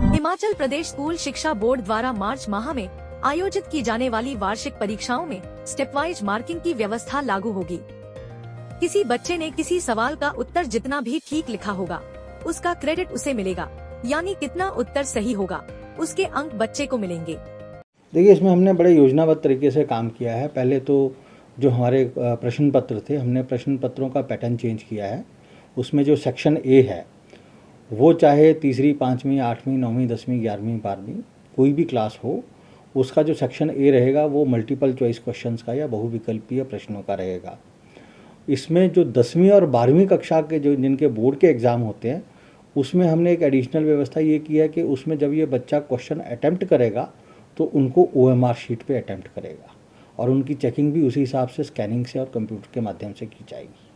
Himachal Pradesh school शिक्षा board द्वारा मार्च माह में आयोजित की जाने वाली वार्षिक परीक्षाओं में स्टेप वाइज मार्किंग की व्यवस्था लागू होगी। किसी बच्चे ने किसी सवाल का उत्तर जितना भी ठीक लिखा होगा, उसका क्रेडिट उसे मिलेगा, यानी कितना उत्तर सही होगा उसके अंक बच्चे को मिलेंगे। देखिए, इसमें हमने बड़े योजनाबद्ध तरीके से काम किया है। पहले तो जो हमारे प्रश्न पत्र थे, हमने प्रश्न पत्रों का पैटर्न चेंज किया है। उसमें जो सेक्शन ए है वो चाहे तीसरी, पाँचवीं, आठवीं, नौवीं, 10वीं, 11वीं, 12वीं कोई भी क्लास हो, उसका जो सेक्शन ए रहेगा वो मल्टीपल चॉइस क्वेश्चंस का या बहुविकल्पीय प्रश्नों का रहेगा। इसमें जो 10वीं और 12वीं कक्षा के जो जिनके बोर्ड के एग्ज़ाम होते हैं, उसमें हमने एक एडिशनल व्यवस्था ये की है कि उसमें जब ये बच्चा क्वेश्चन अटैम्प्ट करेगा तो उनको OMR शीट पे अटैम्प्ट करेगा और उनकी चेकिंग भी उसी हिसाब से स्कैनिंग से और कंप्यूटर के माध्यम से की जाएगी।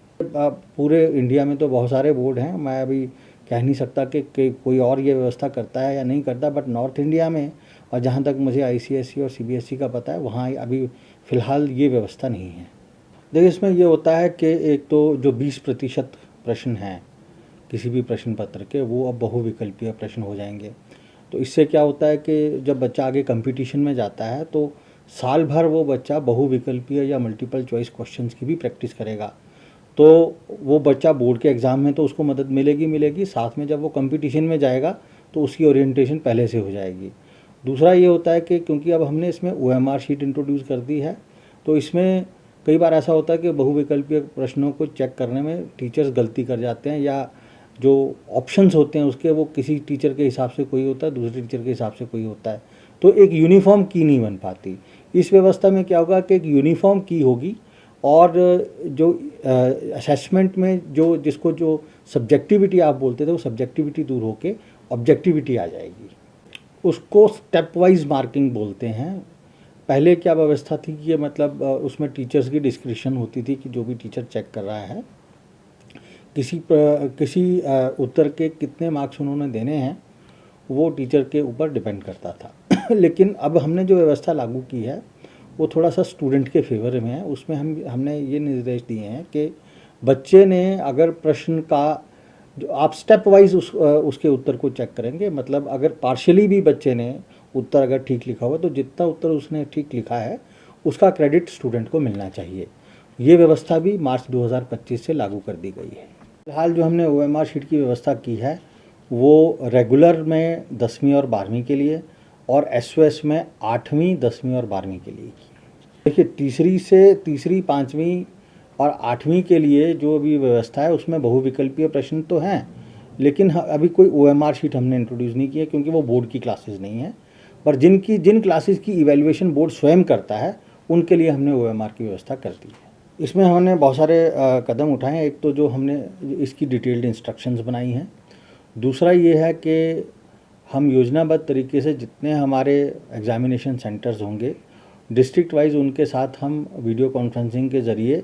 पूरे इंडिया में तो बहुत सारे बोर्ड हैं, मैं अभी कह नहीं सकता कि कोई और ये व्यवस्था करता है या नहीं करता, बट नॉर्थ इंडिया में और जहाँ तक मुझे ICSE और CBSE का पता है, वहाँ अभी फ़िलहाल ये व्यवस्था नहीं है। देखिए, इसमें ये होता है कि एक तो जो 20% प्रश्न हैं किसी भी प्रश्न पत्र के, वो अब बहुविकल्पीय प्रश्न हो जाएंगे। तो इससे क्या होता है कि जब बच्चा आगे कंपटीशन में जाता है तो साल भर वो बच्चा बहुविकल्पीय या मल्टीपल चॉइस क्वेश्चंस की भी प्रैक्टिस करेगा। तो वो बच्चा बोर्ड के एग्ज़ाम में तो उसको मदद मिलेगी, साथ में जब वो कंपटीशन में जाएगा तो उसकी ओरिएंटेशन पहले से हो जाएगी। दूसरा ये होता है कि क्योंकि अब हमने इसमें OMR शीट इंट्रोड्यूस कर दी है, तो इसमें कई बार ऐसा होता है कि बहुविकल्पीय प्रश्नों को चेक करने में टीचर्स गलती कर जाते हैं, या जो ऑप्शंस होते हैं उसके वो किसी टीचर के हिसाब से कोई होता है, दूसरे टीचर के हिसाब से कोई होता है, तो एक यूनिफॉर्म की नहीं बन पाती। इस व्यवस्था में क्या होगा कि एक यूनिफॉर्म की होगी और जो असेसमेंट में जो सब्जेक्टिविटी आप बोलते थे, वो सब्जेक्टिविटी दूर होके ऑब्जेक्टिविटी आ जाएगी। उसको स्टेप वाइज मार्किंग बोलते हैं। पहले क्या व्यवस्था थी कि मतलब उसमें टीचर्स की डिस्क्रिप्शन होती थी कि जो भी टीचर चेक कर रहा है किसी उत्तर के कितने मार्क्स उन्होंने देने हैं वो टीचर के ऊपर डिपेंड करता था। लेकिन अब हमने जो व्यवस्था लागू की है वो थोड़ा सा स्टूडेंट के फेवर में है। उसमें हमने ये निर्देश दिए हैं कि बच्चे ने अगर प्रश्न का जो आप स्टेप वाइज उसके उत्तर को चेक करेंगे, मतलब अगर पार्शियली भी बच्चे ने उत्तर अगर ठीक लिखा हुआ तो जितना उत्तर उसने ठीक लिखा है उसका क्रेडिट स्टूडेंट को मिलना चाहिए। ये व्यवस्था भी मार्च 2025 से लागू कर दी गई है। फिलहाल जो हमने OMR शीट की व्यवस्था की है वो रेगुलर में 10वीं और 12वीं के लिए और SOS में 8वीं, 10वीं और 12वीं के लिए की। देखिए, तीसरी, 5वीं और 8वीं के लिए जो अभी व्यवस्था है उसमें बहुविकल्पीय प्रश्न तो हैं, लेकिन अभी कोई OMR शीट हमने इंट्रोड्यूस नहीं की है क्योंकि वो बोर्ड की क्लासेस नहीं है। पर जिन क्लासेस की इवैल्यूएशन बोर्ड स्वयं करता है उनके लिए हमने OMR की व्यवस्था कर दी है। इसमें हमने बहुत सारे कदम उठाए हैं। एक तो जो हमने इसकी डिटेल्ड इंस्ट्रक्शंस बनाई हैं। दूसरा ये है कि हम योजनाबद्ध तरीके से जितने हमारे एग्जामिनेशन सेंटर्स होंगे डिस्ट्रिक्ट वाइज, उनके साथ हम वीडियो कॉन्फ्रेंसिंग के ज़रिए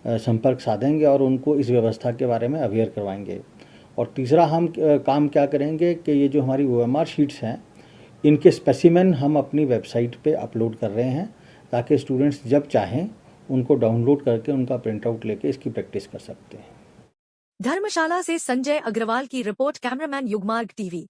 संपर्क साधेंगे और उनको इस व्यवस्था के बारे में अवेयर करवाएंगे। और तीसरा हम काम क्या करेंगे कि ये जो हमारी OMR शीट्स हैं इनके स्पेसिमेन हम अपनी वेबसाइट पे अपलोड कर रहे हैं ताकि स्टूडेंट्स जब चाहें उनको डाउनलोड करके उनका प्रिंट आउट लेके इसकी प्रैक्टिस कर सकते हैं। धर्मशाला से संजय अग्रवाल की रिपोर्ट, कैमरामैन युगमार्ग TV।